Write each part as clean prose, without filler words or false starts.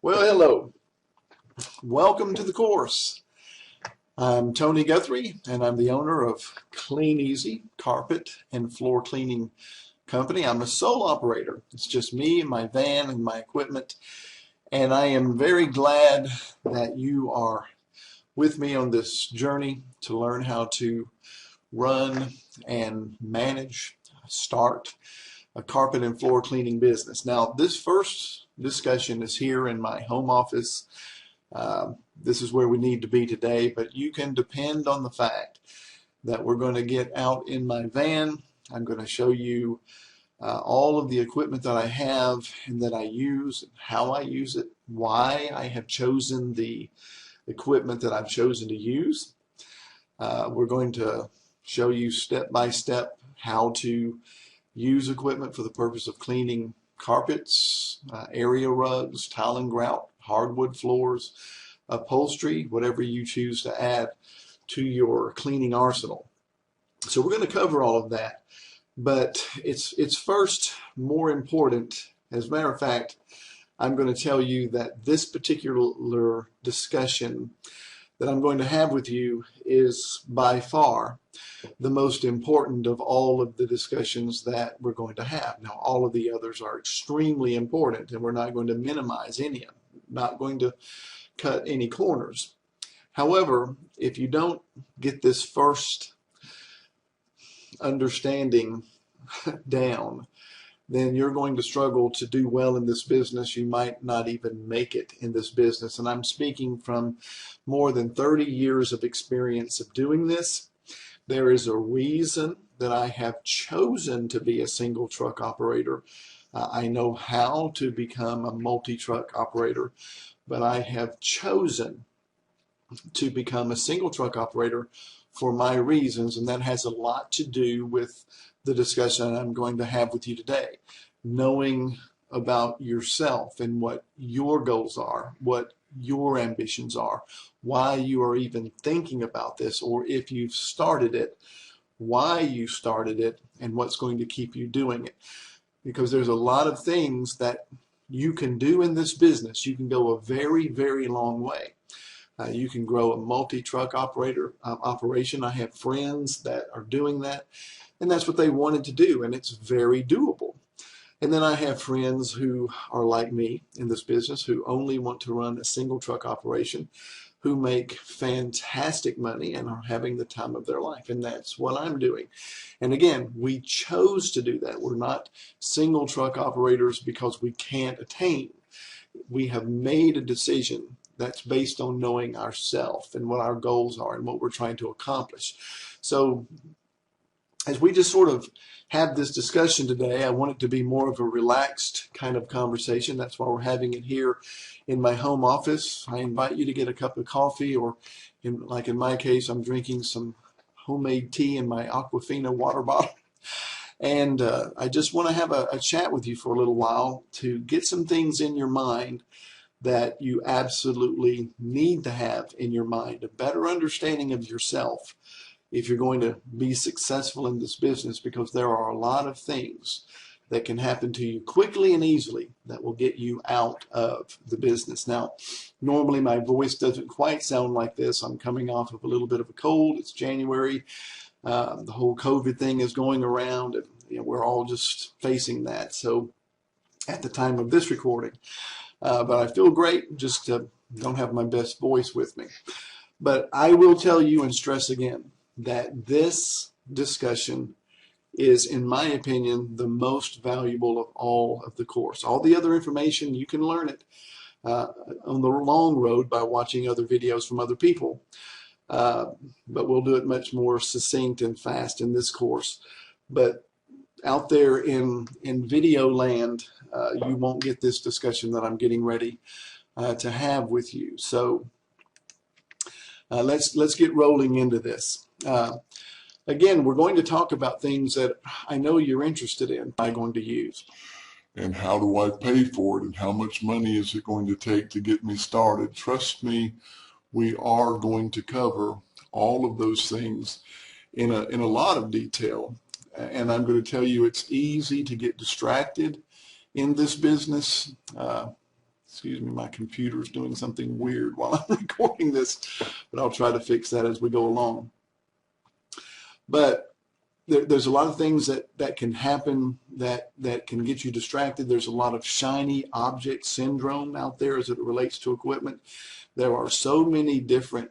Well, hello. Welcome to the course. I'm Tony Guthrie, and I'm the owner of Clean Easy Carpet and Floor Cleaning Company. I'm a sole operator. It's just me and my van and my equipment, and I am very glad that you are with me on this journey to learn how to run and manage, start a carpet and floor cleaning business. Now, this first discussion is here in my home office. This is where we need to be today, but you can depend on the fact that we're going to get out in my van. I'm going to show you all of the equipment that I have and that I use, how I use it, why I have chosen the equipment that I've chosen to use. We're going to show you step by step how to use equipment for the purpose of cleaning carpets, area rugs, tile and grout, hardwood floors, upholstery, whatever you choose to add to your cleaning arsenal. So we're going to cover all of that, but it's first more important. As a matter of fact, I'm going to tell you that this particular discussion that I'm going to have with you is by far the most important of all of the discussions that we're going to have. Now, all of the others are extremely important, and we're not going to minimize any of them, not going to cut any corners. However, if you don't get this first understanding down, then you're going to struggle to do well in this business. You might not even make it in this business. And I'm speaking from more than 30 years of experience of doing this. There is a reason that I have chosen to be a single truck operator. I know how to become a multi-truck operator, but I have chosen to become a single truck operator for my reasons, and that has a lot to do with the discussion I'm going to have with you today. Knowing about yourself and what your goals are, what your ambitions are, why you are even thinking about this, or if you've started it, why you started it, and what's going to keep you doing it. Because there's a lot of things that you can do in this business. You can go a very, very long way. You can grow a multi-truck operation. I have friends that are doing that, and that's what they wanted to do, and it's very doable. And then I have friends who are like me in this business who only want to run a single truck operation, who make fantastic money and are having the time of their life, and that's what I'm doing. And again, we chose to do that. We're not single truck operators because we can't attain. We have made a decision that's based on knowing ourselves and what our goals are and what we're trying to accomplish. So as we just sort of have this discussion today, I want it to be more of a relaxed kind of conversation. That's why we're having it here in my home office. I invite you to get a cup of coffee, or like in my case, I'm drinking some homemade tea in my Aquafina water bottle. And I just want to have a chat with you for a little while to get some things in your mind that you absolutely need to have in your mind, a better understanding of yourself if you're going to be successful in this business, because there are a lot of things that can happen to you quickly and easily that will get you out of the business. Now, normally my voice doesn't quite sound like this. I'm coming off of a little bit of a cold. It's January. The whole COVID thing is going around, and we're all just facing that. So at the time of this recording, but I feel great, just don't have my best voice with me. But I will tell you and stress again that this discussion is, in my opinion, the most valuable of all of the course. All the other information, you can learn it on the long road by watching other videos from other people. But we'll do it much more succinct and fast in this course. But out there in video land, you won't get this discussion that I'm getting ready to have with you. So let's get rolling into this. Again, we're going to talk about things that I know you're interested in. I'm going to use. And how do I pay for it, and how much money is it going to take to get me started? Trust me, we are going to cover all of those things in a lot of detail. And I'm going to tell you, it's easy to get distracted in this business. Excuse me, my computer's doing something weird while I'm recording this, but I'll try to fix that as we go along. But there's a lot of things that can happen that can get you distracted. There's a lot of shiny object syndrome out there as it relates to equipment. There are so many different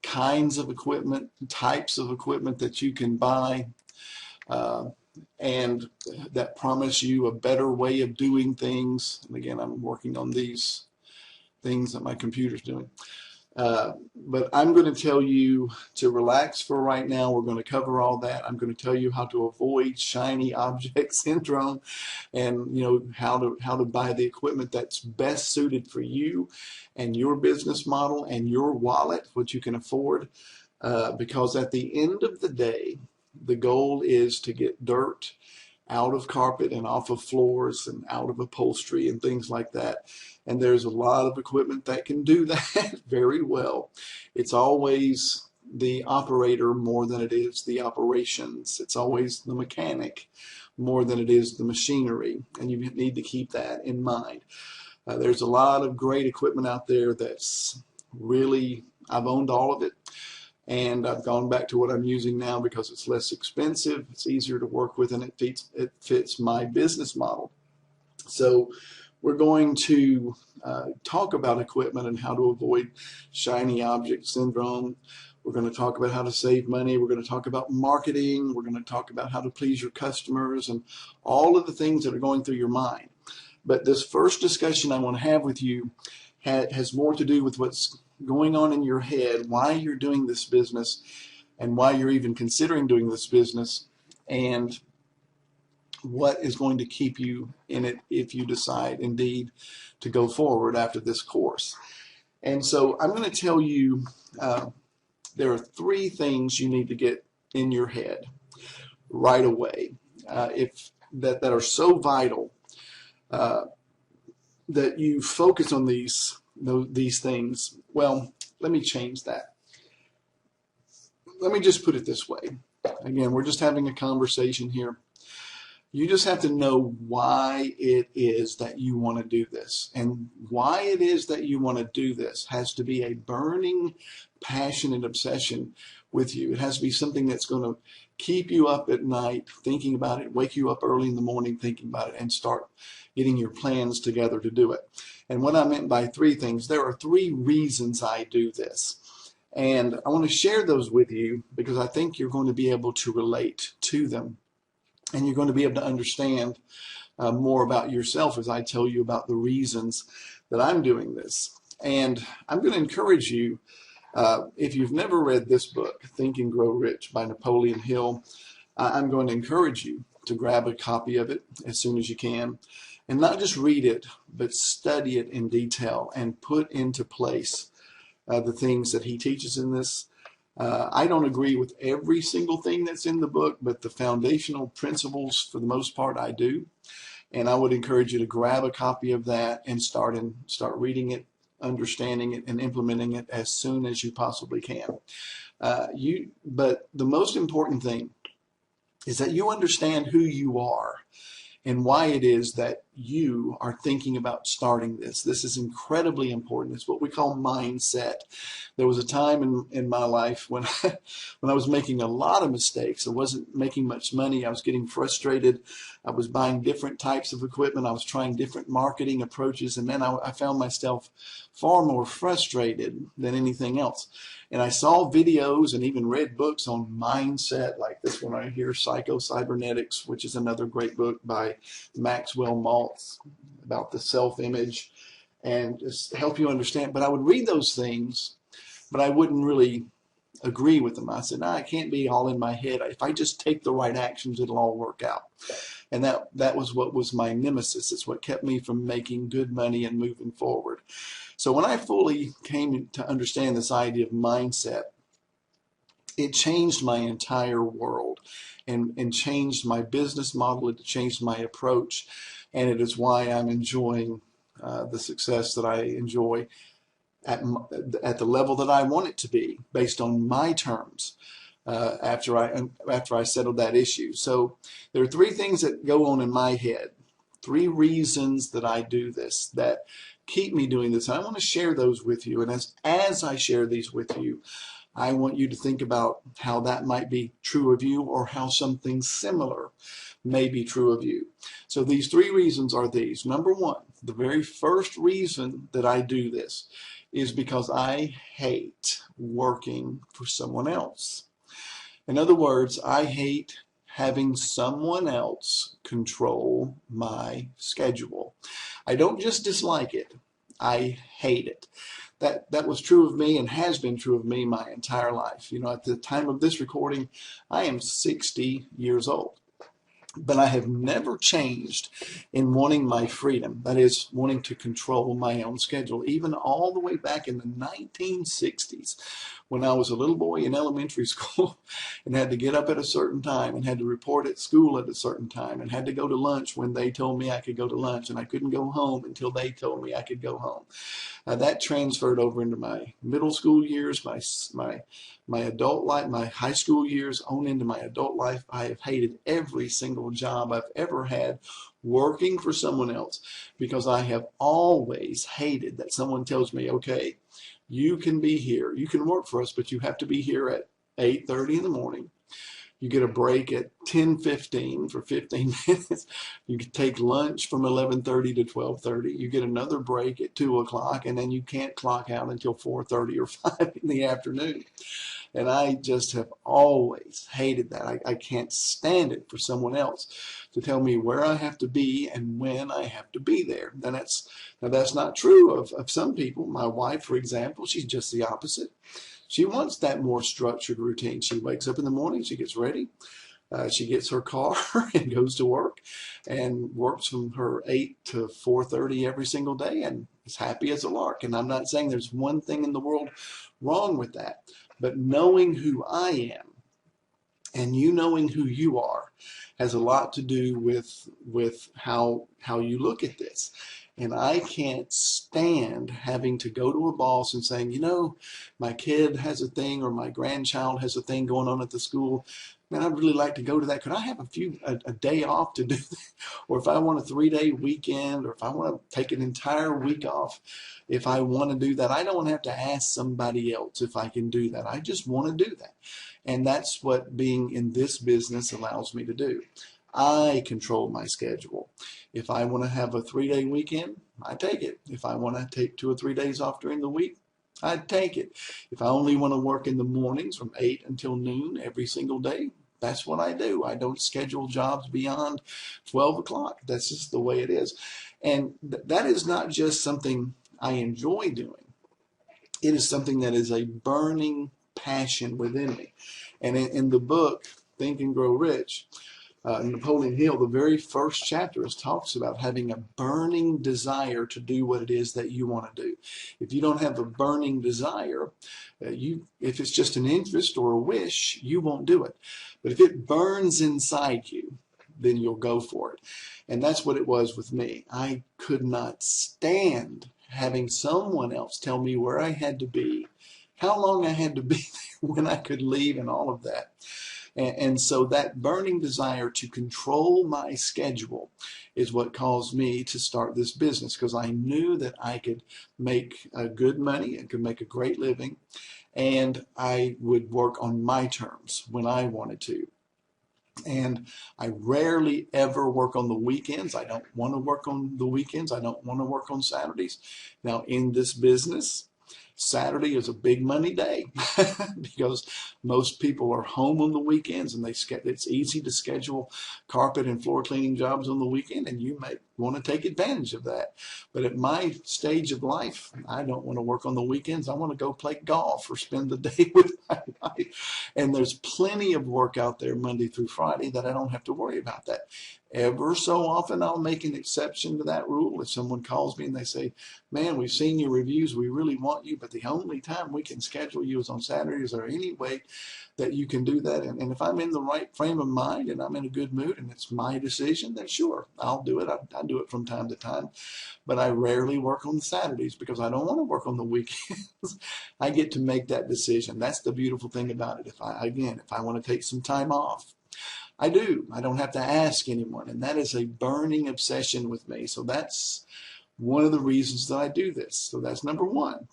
kinds of equipment, types of equipment that you can buy, and that promise you a better way of doing things. And again, I'm working on these things that my computer's doing. But I'm going to tell you to relax for right now. We're going to cover all that. I'm going to tell you how to avoid shiny object syndrome, and how to buy the equipment that's best suited for you and your business model and your wallet, what you can afford. Because at the end of the day, the goal is to get dirt out of carpet and off of floors and out of upholstery and things like that. And there's a lot of equipment that can do that very well. It's always the operator more than it is the operations. It's always the mechanic more than it is the machinery. And you need to keep that in mind. There's a lot of great equipment out there that's really, I've owned all of it. And I've gone back to what I'm using now because it's less expensive, it's easier to work with, and it fits my business model. So we're going to talk about equipment and how to avoid shiny object syndrome. We're going to talk about how to save money. We're going to talk about marketing. We're going to talk about how to please your customers and all of the things that are going through your mind. But this first discussion I want to have with you has more to do with what's going on in your head, why you're doing this business, and why you're even considering doing this business, and what is going to keep you in it if you decide indeed to go forward after this course. And so I'm going to tell you there are 3 things you need to get in your head right away that are so vital that you focus on these things. Well, let me change that. Let me just put it this way. Again, we're just having a conversation here. You just have to know why it is that you want to do this. And why it is that you want to do this has to be a burning passion and obsession with you. It has to be something that's going to keep you up at night thinking about it, wake you up early in the morning thinking about it, and start getting your plans together to do it. And what I meant by 3 things, there are 3 reasons I do this. And I want to share those with you because I think you're going to be able to relate to them. And you're going to be able to understand more about yourself as I tell you about the reasons that I'm doing this. And I'm going to encourage you, if you've never read this book, Think and Grow Rich by Napoleon Hill, I'm going to encourage you to grab a copy of it as soon as you can. And not just read it, but study it in detail and put into place the things that he teaches in this. I don't agree with every single thing that's in the book, but the foundational principles, for the most part, I do. And I would encourage you to grab a copy of that and start reading it, understanding it, and implementing it as soon as you possibly can. But the most important thing is that you understand who you are and why it is that you are thinking about starting this. This is incredibly important. It's what we call mindset. There was a time in my life when I was making a lot of mistakes. I wasn't making much money. I was getting frustrated. I was buying different types of equipment. I was trying different marketing approaches, and then I found myself far more frustrated than anything else. And I saw videos and even read books on mindset, like this one right here, Psycho-Cybernetics, which is another great book by Maxwell Maltz about the self-image, and just help you understand. But I would read those things, but I wouldn't really agree with them. I said, nah, it can't be all in my head. If I just take the right actions, it'll all work out. And that was what was my nemesis. It's what kept me from making good money and moving forward. So when I fully came to understand this idea of mindset, it changed my entire world and changed my business model. It changed my approach. And it is why I'm enjoying the success that I enjoy at the level that I want it to be, based on my terms, after I settled that issue. So there are 3 things that go on in my head, 3 reasons that I do this, that keep me doing this. I want to share those with you. And as I share these with you, I want you to think about how that might be true of you, or how something similar may be true of you. So these three reasons are these. Number one, the very first reason that I do this is because I hate working for someone else. In other words, I hate having someone else control my schedule. I don't just dislike it, I hate it. That was true of me and has been true of me my entire life. At the time of this recording, I am 60 years old. But I have never changed in wanting my freedom. That is, wanting to control my own schedule, even all the way back in the 1960s when I was a little boy in elementary school and had to get up at a certain time and had to report at school at a certain time and had to go to lunch when they told me I could go to lunch, and I couldn't go home until they told me I could go home. That transferred over into my middle school years, my adult life, my high school years, on into my adult life. I have hated every single job I've ever had working for someone else, because I have always hated that someone tells me, okay, you can be here, you can work for us, but you have to be here at 8:30 in the morning. You get a break at 10:15 for 15 minutes. You can take lunch from 11:30 to 12:30. You get another break at 2 o'clock, and then you can't clock out until 4:30 or 5 in the afternoon. And I just have always hated that. I can't stand it for someone else to tell me where I have to be and when I have to be there. Now that's not true of some people. My wife, for example, she's just the opposite. She wants that more structured routine. She wakes up in the morning, she gets ready, she gets her car and goes to work, and works from her 8 to 4:30 every single day, and is happy as a lark. And I'm not saying there's one thing in the world wrong with that, but knowing who I am and you knowing who you are has a lot to do with how you look at this. And I can't stand having to go to a boss and saying, my kid has a thing, or my grandchild has a thing going on at the school. Man, I'd really like to go to that. Could I have a day off to do that? Or if I want a 3-day weekend, or if I want to take an entire week off, if I want to do that, I don't have to ask somebody else if I can do that. I just want to do that. And that's what being in this business allows me to do. I control my schedule. If I want to have a 3-day weekend, I take it. If I want to take 2 or 3 days off during the week, I take it. If I only want to work in the mornings from 8 until noon every single day, that's what I do. I don't schedule jobs beyond 12 o'clock. That's just the way it is. And that is not just something I enjoy doing. It is something that is a burning passion within me. And in the book, Think and Grow Rich, Napoleon Hill, the very first chapter talks about having a burning desire to do what it is that you want to do. If you don't have a burning desire, if it's just an interest or a wish, you won't do it. But if it burns inside you, then you'll go for it. And that's what it was with me. I could not stand having someone else tell me where I had to be, how long I had to be there, when I could leave, and all of that. And so that burning desire to control my schedule is what caused me to start this business, because I knew that I could make good money and could make a great living, and I would work on my terms when I wanted to. And I rarely ever work on the weekends. I don't want to work on the weekends. I don't want to work on Saturdays. Now, in this business, Saturday is a big money day because most people are home on the weekends, and it's easy to schedule carpet and floor cleaning jobs on the weekend, and you may want to take advantage of that. But at my stage of life, I don't want to work on the weekends. I want to go play golf or spend the day with my wife. And there's plenty of work out there Monday through Friday that I don't have to worry about that. Ever so often, I'll make an exception to that rule. If someone calls me and they say, man, we've seen your reviews, we really want you, but the only time we can schedule you is on Saturdays. Is there any way that you can do that? And if I'm in the right frame of mind and I'm in a good mood and it's my decision, then sure, I'll do it. I do it from time to time, but I rarely work on Saturdays because I don't want to work on the weekends. I get to make that decision. That's the beautiful thing about it. If I want to take some time off, I do. I don't have to ask anyone, and that is a burning obsession with me. So that's one of the reasons that I do this. So that's number one.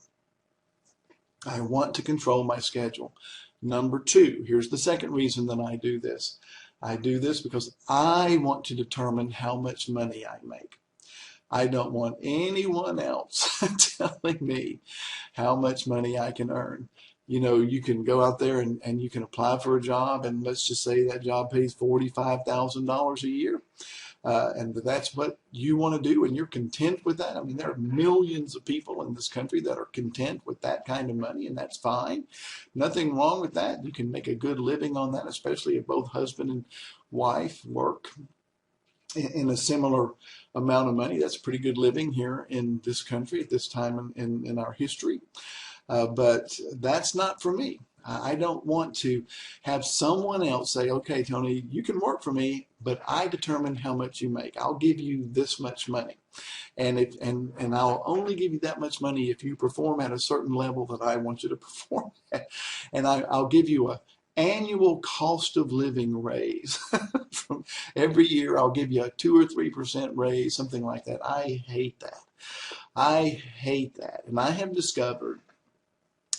I want to control my schedule. Number two, here's the second reason that I do this. I do this because I want to determine how much money I make. I don't want anyone else telling me how much money I can earn. You know, you can go out there and you can apply for a job, and let's just say that job pays $45,000 a year. And that's what you want to do, and you're content with that. I mean, there are millions of people in this country that are content with that kind of money, and that's fine. Nothing wrong with that. You can make a good living on that, especially if both husband and wife work in a similar amount of money. That's pretty good living here in this country at this time in our history. But that's not for me. I don't want to have someone else say, okay, Tony, you can work for me, but I determine how much you make. I'll give you this much money. And I'll only give you that much money if you perform at a certain level that I want you to perform at. And I'll give you a annual cost of living raise. From every year, I'll give you a 2 or 3% raise, something like that. I hate that. I hate that. And I have discovered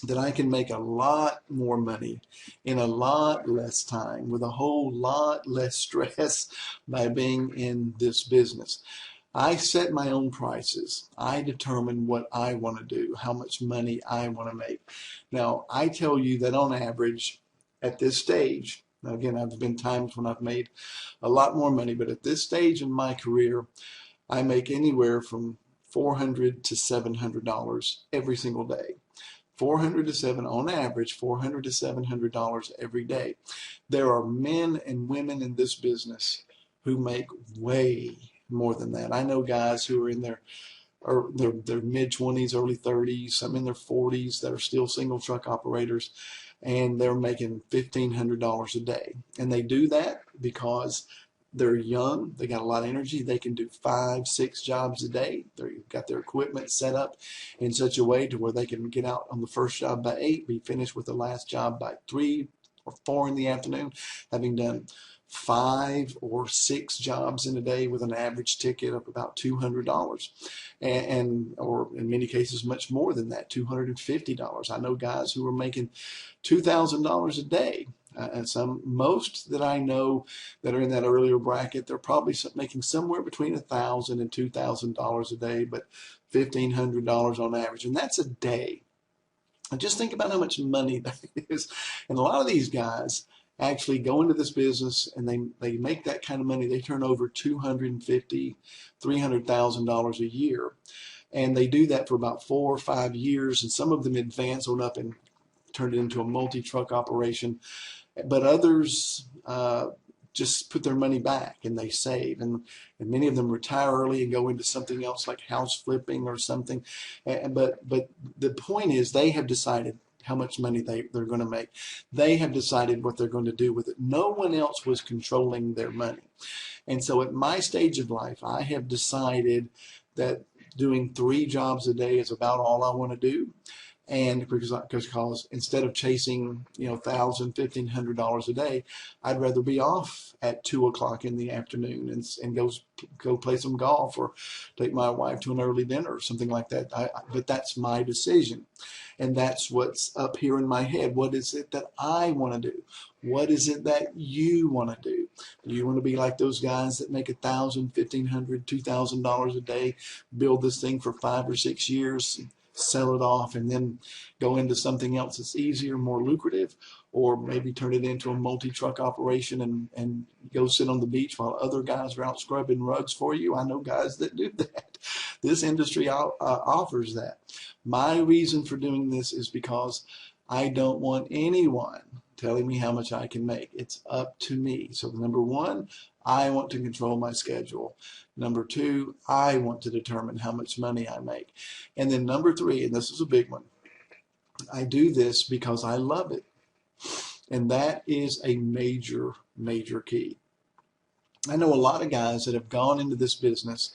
that I can make a lot more money in a lot less time with a whole lot less stress by being in this business. I set my own prices. I determine what I want to do, how much money I want to make. Now, I tell you that on average, at this stage, now again, I've been times when I've made a lot more money, but at this stage in my career, I make anywhere from $400 to $700 every single day. 400 to 7 on average, $400 to $700 every day. There are men and women in this business who make way more than that. I know guys who are in their mid 20s, early 30s, some in their 40s that are still single truck operators, and they're making $1,500 a day. And they do that because they're young, they got a lot of energy, they can do 5, 6 jobs a day. They've got their equipment set up in such a way to where they can get out on the first job by 8, be finished with the last job by 3 or 4 in the afternoon, having done 5 or 6 jobs in a day with an average ticket of about $200, and or in many cases much more than that, $250. I know guys who are making $2,000 a day. And most that I know that are in that earlier bracket, they're probably making somewhere between $1,000 and $2,000 a day, but $1,500 on average, and that's a day. And just think about how much money that is. And a lot of these guys actually go into this business and they make that kind of money. They turn over $250,000, $300,000 a year, and they do that for about 4 or 5 years. And some of them advance on up and turn it into a multi-truck operation. But others just put their money back and they save, and many of them retire early and go into something else like house flipping or something. But the point is, they have decided how much money they're going to make. They have decided what they're going to do with it. No one else was controlling their money. And so at my stage of life, I have decided that doing 3 jobs a day is about all I want to do. And because instead of chasing, $1,000, $1,500 a day, I'd rather be off at 2 o'clock in the afternoon and go play some golf or take my wife to an early dinner or something like that. But that's my decision, and that's what's up here in my head. What is it that I want to do? What is it that you want to do? Do you want to be like those guys that make $1,000, $1,500, $2,000 a day, build this thing for 5 or 6 years, sell it off, and then go into something else that's easier, more lucrative, or maybe turn it into a multi-truck operation and go sit on the beach while other guys are out scrubbing rugs for you? I know guys that do that. This industry offers that. My reason for doing this is because I don't want anyone telling me how much I can make. It's up to me. So number 1, I want to control my schedule. Number 2, I want to determine how much money I make. And then number 3, and this is a big one, I do this because I love it. And that is a major, major key. I know a lot of guys that have gone into this business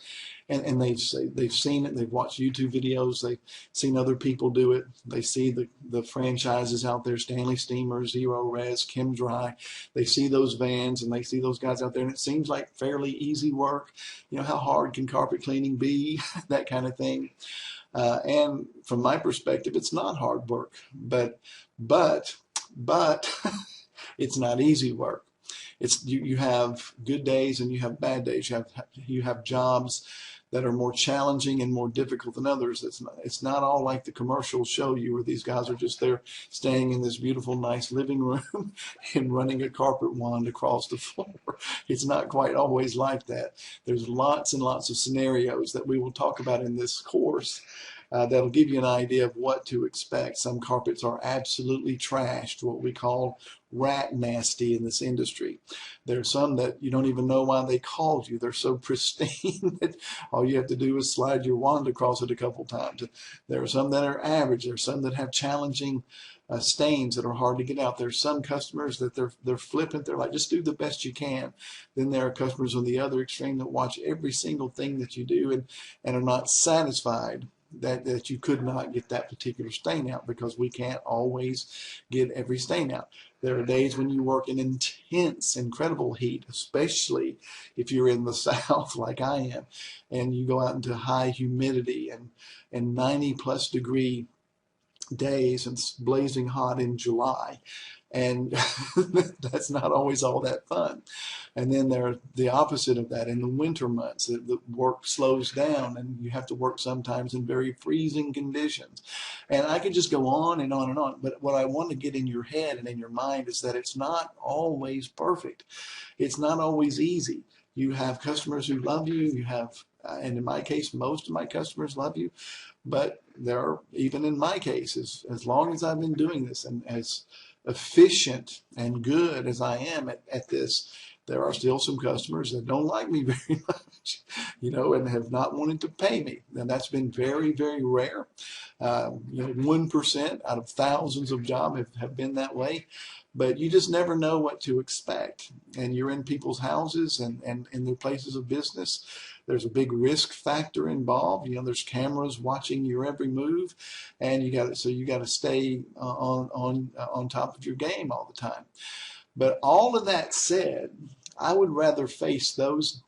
and they've seen it. They've watched YouTube videos. They've seen other people do it. They see the franchises out there: Stanley Steamer, Zero Res, Kim Dry. They see those vans and they see those guys out there, and it seems like fairly easy work. You know, how hard can carpet cleaning be? That kind of thing. And from my perspective, it's not hard work, but it's not easy work. It's you have good days and you have bad days. You have jobs that are more challenging and more difficult than others. It's not all like the commercials show you, where these guys are just there staying in this beautiful, nice living room and running a carpet wand across the floor. It's not quite always like that. There's lots and lots of scenarios that we will talk about in this course. That'll give you an idea of what to expect. Some carpets are absolutely trashed, what we call rat nasty in this industry. There are some that you don't even know why they called you. They're so pristine that all you have to do is slide your wand across it a couple times. There are some that are average. There are some that have challenging stains that are hard to get out. There's some customers that they're flippant. They're like, just do the best you can. Then there are customers on the other extreme that watch every single thing that you do and are not satisfied that you could not get that particular stain out, because we can't always get every stain out. There are days when you work in intense, incredible heat, especially if you're in the South like I am, and you go out into high humidity and 90+ degree days, and it's blazing hot in July. And that's not always all that fun. And then there's the opposite of that in the winter months. The work slows down and you have to work sometimes in very freezing conditions. And I could just go on and on and on. But what I want to get in your head and in your mind is that it's not always perfect. It's not always easy. You have customers who love you. You have, and in my case, most of my customers love you. But there are, even in my case, as long as I've been doing this and as efficient and good as I am at this, there are still some customers that don't like me very much, and have not wanted to pay me. And that's been very, very rare. 1% out of thousands of jobs have been that way. But you just never know what to expect. And you're in people's houses and in their places of business. There's a big risk factor involved. There's cameras watching your every move, and you got to stay on top of your game all the time. But all of that said, I would rather face those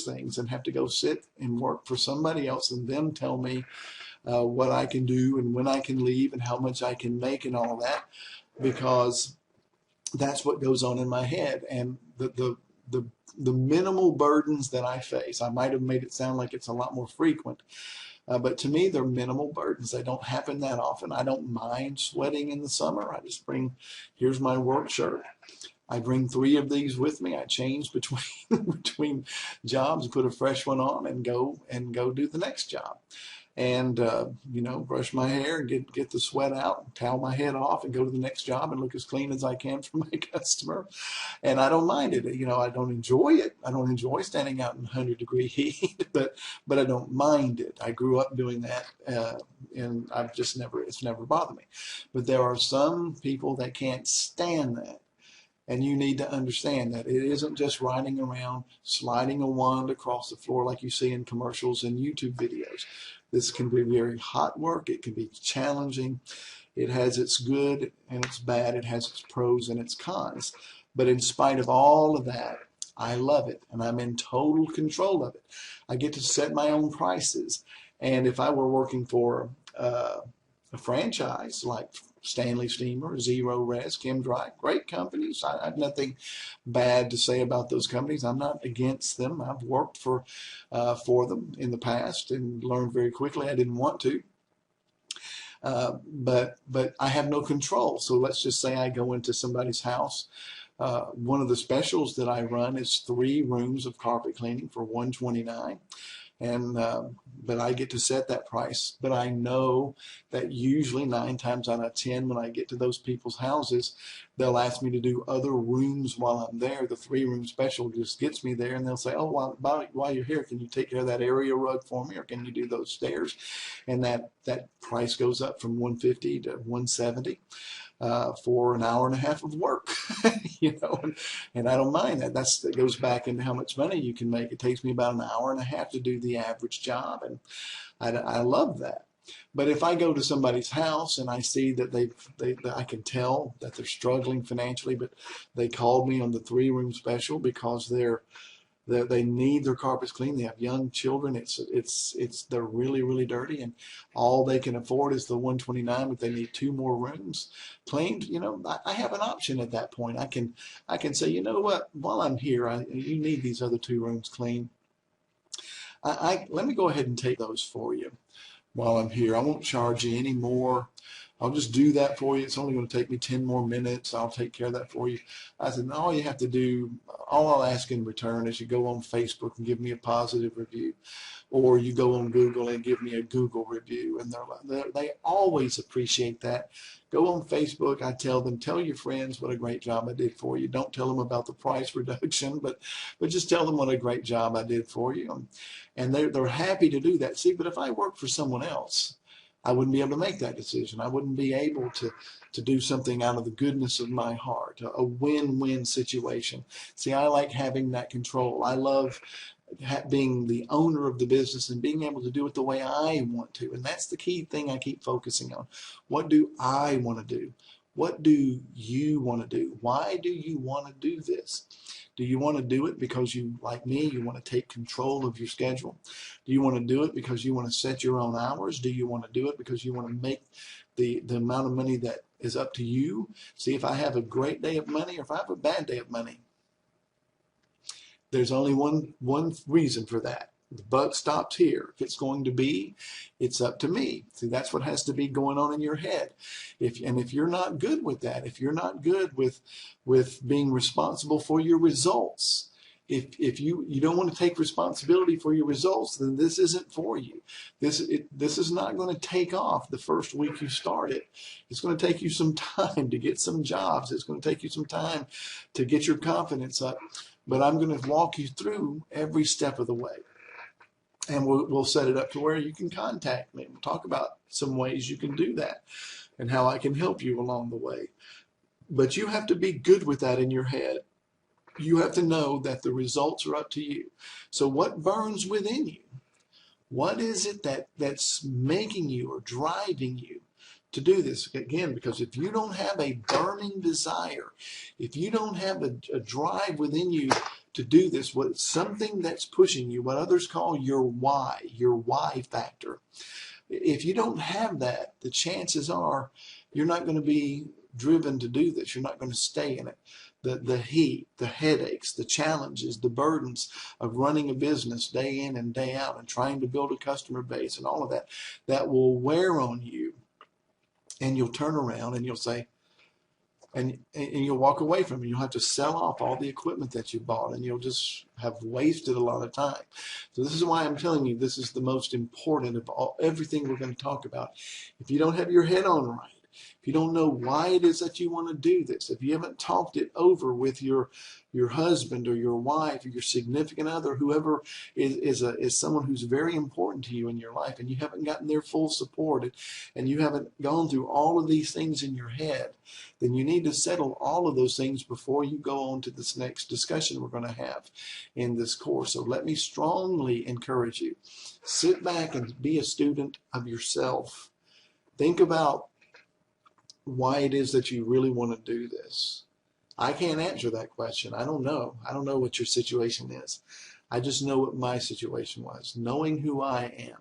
things and have to go sit and work for somebody else than them tell me what I can do and when I can leave and how much I can make and all of that, because that's what goes on in my head. And the minimal burdens that I face, I might have made it sound like it's a lot more frequent, but to me, they're minimal burdens. They don't happen that often. I don't mind sweating in the summer. I just here's my work shirt. I bring 3 of these with me. I change between jobs, put a fresh one on, and go do the next job. And brush my hair and get the sweat out, towel my head off, and go to the next job and look as clean as I can for my customer. And I don't mind it. I don't enjoy it. I don't enjoy standing out in 100-degree heat, but I don't mind it. I grew up doing that, and it's never bothered me. But there are some people that can't stand that. And you need to understand that it isn't just riding around, sliding a wand across the floor like you see in commercials and YouTube videos. This can be very hot work. It can be challenging. It has its good and its bad. It has its pros and its cons. But in spite of all of that, I love it, and I'm in total control of it. I get to set my own prices. And if I were working for a franchise like Stanley Steamer, Zero Res, Kim Dry, great companies. I have nothing bad to say about those companies. I'm not against them. I've worked for them in the past and learned very quickly I didn't want to. But I have no control. So let's just say I go into somebody's house. One of the specials that I run is 3 rooms of carpet cleaning for $129. And but I get to set that price. But I know that usually 9 times out of 10, when I get to those people's houses, they'll ask me to do other rooms while I'm there. The 3-room special just gets me there, and they'll say, "Oh, while you're here, can you take care of that area rug for me, or can you do those stairs?" And that price goes up from $150 to $170. for an hour and a half of work, and I don't mind that. That goes back into how much money you can make. It takes me about an hour and a half to do the average job, and I love that. But if I go to somebody's house and I see that I can tell that they're struggling financially, but they called me on the 3-room special because they need their carpets clean. They have young children. They're really, really dirty, and all they can afford is the 129, but they need 2 more rooms cleaned. I have an option at that point. I can say, you know what, while I'm here, you need these other 2 rooms clean. Let me go ahead and take those for you while I'm here. I won't charge you any more. I'll just do that for you. It's only going to take me 10 more minutes. I'll take care of that for you. I said, all you have to do, all I'll ask in return is you go on Facebook and give me a positive review, or you go on Google and give me a Google review. And they always appreciate that. Go on Facebook. I tell them, tell your friends what a great job I did for you. Don't tell them about the price reduction, but just tell them what a great job I did for you. And they're happy to do that. See, but if I worked for someone else, I wouldn't be able to make that decision. I wouldn't be able to do something out of the goodness of my heart, a win-win situation. See, I like having that control. I love being the owner of the business and being able to do it the way I want to. And that's the key thing I keep focusing on. What do I want to do? What do you want to do? Why do you want to do this? Do you want to do it because you, like me, you want to take control of your schedule? Do you want to do it because you want to set your own hours? Do you want to do it because you want to make the amount of money that is up to you? See, if I have a great day of money or if I have a bad day of money, there's only one reason for that. The buck stops here. If it's going to be, it's up to me. See, that's what has to be going on in your head. If you're not good with that, if you're not good with being responsible for your results, if you don't want to take responsibility for your results, then this isn't for you. This is not going to take off the first week you start it. It's going to take you some time to get some jobs. It's going to take you some time to get your confidence up. But I'm going to walk you through every step of the way. And we'll set it up to where you can contact me. We'll talk about some ways you can do that and how I can help you along the way. But you have to be good with that in your head. You have to know that the results are up to you. So what burns within you? What is it that's making you or driving you to do this? Again, because if you don't have a burning desire, if you don't have a drive within you to do this, something that's pushing you, what others call your why factor. If you don't have that, the chances are you're not going to be driven to do this. You're not going to stay in it. The heat, the headaches, the challenges, the burdens of running a business day in and day out and trying to build a customer base and all of that will wear on you. And you'll turn around and you'll say, and you'll walk away from it. You'll have to sell off all the equipment that you bought, and you'll just have wasted a lot of time. So this is why I'm telling you this is the most important of everything we're going to talk about. If you don't have your head on right, if you don't know why it is that you want to do this, if you haven't talked it over with your husband or your wife or your significant other, whoever is someone who's very important to you in your life, and you haven't gotten their full support, and you haven't gone through all of these things in your head, then you need to settle all of those things before you go on to this next discussion we're going to have in this course. So let me strongly encourage you. Sit back and be a student of yourself. Think about why it is that you really want to do this. I can't answer that question. I don't know. I don't know what your situation is. I just know what my situation was. Knowing who I am,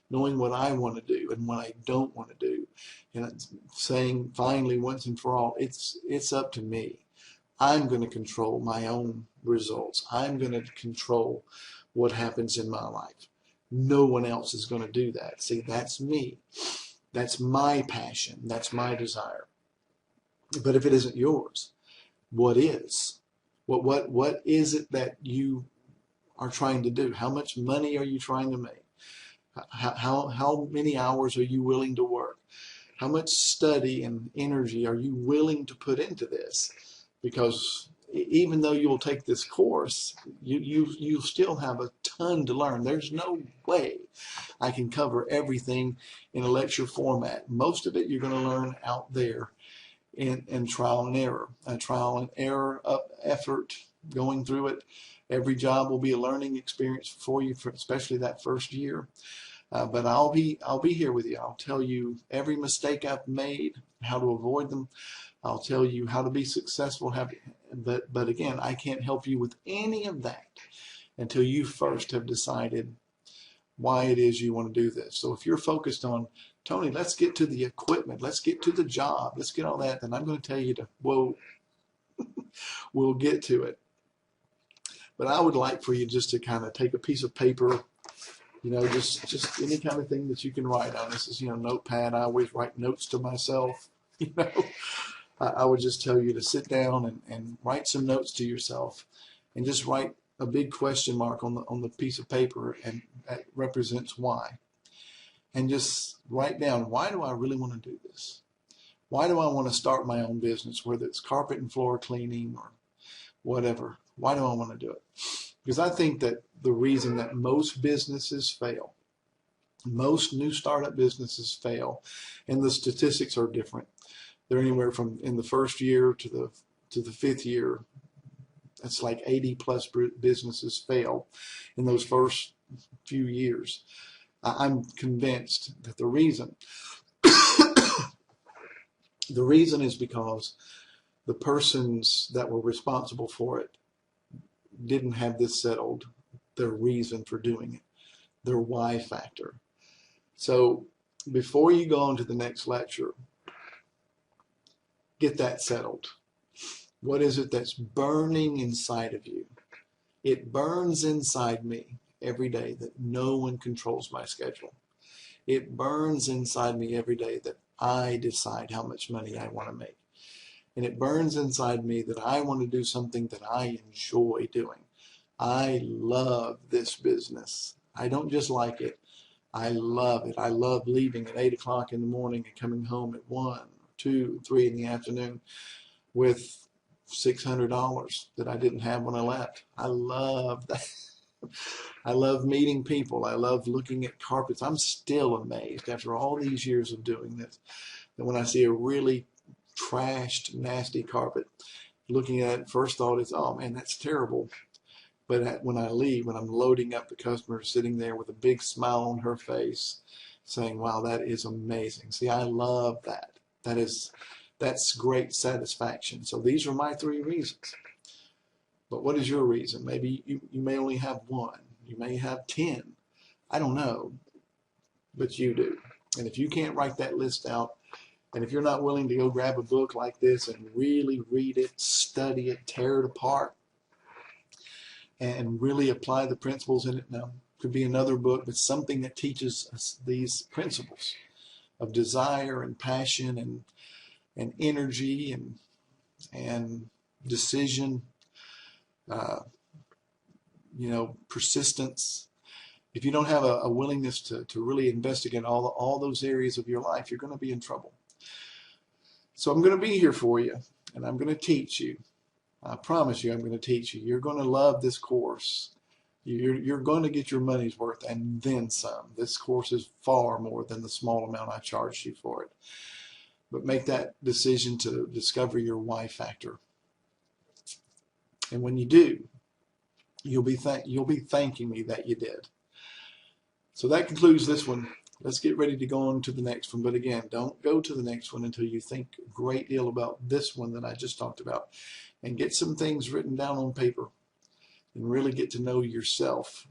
knowing what I want to do and what I don't want to do, and saying finally once and for all, it's up to me. I'm going to control my own results. I'm going to control what happens in my life. No one else is going to do that. See, that's me. That's my passion. That's my desire. But if it isn't yours, what is? What is it that you are trying to do? How much money are you trying to make? How many hours are you willing to work? How much study and energy are you willing to put into this? Because even though you'll take this course, you still have a ton to learn. There's no way I can cover everything in a lecture format. Most of it you're going to learn out there in trial and error. A trial and error effort going through it. Every job will be a learning experience for you, especially that first year. But I'll be here with you. I'll tell you every mistake I've made, how to avoid them. I'll tell you how to be successful. But again, I can't help you with any of that until you first have decided why it is you want to do this. So if you're focused on, Tony, let's get to the equipment, let's get to the job, let's get all that, then I'm going to tell you to, whoa, we'll get to it. But I would like for you just to kind of take a piece of paper, just any kind of thing that you can write on. This is, notepad. I always write notes to myself. I would just tell you to sit down and write some notes to yourself, and just write a big question mark on the piece of paper, and that represents why. And just write down, why do I really want to do this? Why do I want to start my own business, whether it's carpet and floor cleaning or whatever? Why do I want to do it? Because I think that the reason that most businesses fail, most new startup businesses fail, and the statistics are different. They're anywhere from in the first year to the fifth year. It's like 80 plus businesses fail in those first few years. I'm convinced that the reason is because the persons that were responsible for it didn't have this settled, their reason for doing it, their why factor. So before you go on to the next lecture, get that settled. What is it that's burning inside of you? It burns inside me every day that no one controls my schedule. It burns inside me every day that I decide how much money I want to make. And it burns inside me that I want to do something that I enjoy doing. I love this business. I don't just like it. I love it. I love leaving at 8 o'clock in the morning and coming home at 1, 2, 3 in the afternoon with $600 that I didn't have when I left. I love that. I love meeting people. I love looking at carpets. I'm still amazed after all these years of doing this that when I see a really trashed, nasty carpet, looking at it, first thought is, oh man, that's terrible. But when I leave, when I'm loading up, the customer sitting there with a big smile on her face saying, wow, that is amazing. See, I love that. That's great satisfaction. So these are my 3 reasons. But what is your reason? Maybe you may only have 1. You may have 10. I don't know. But you do. And if you can't write that list out, and if you're not willing to go grab a book like this and really read it, study it, tear it apart, and really apply the principles in it, now, it could be another book, but something that teaches us these principles of desire and passion and energy and decision, persistence. If you don't have a willingness to really investigate all those areas of your life, you're going to be in trouble. So I'm going to be here for you, and I'm going to teach you. I promise you I'm going to teach you. You're going to love this course. You're going to get your money's worth and then some. This course is far more than the small amount I charged you for it. But make that decision to discover your why factor. And when you do, you'll be thanking me that you did. So that concludes this one. Let's get ready to go on to the next one. But again, don't go to the next one until you think a great deal about this one that I just talked about. And get some things written down on paper and really get to know yourself.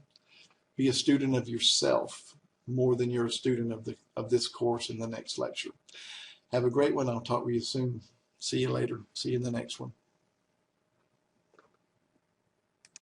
Be a student of yourself more than you're a student of this course in the next lecture. Have a great one. I'll talk with you soon. See you later. See you in the next one.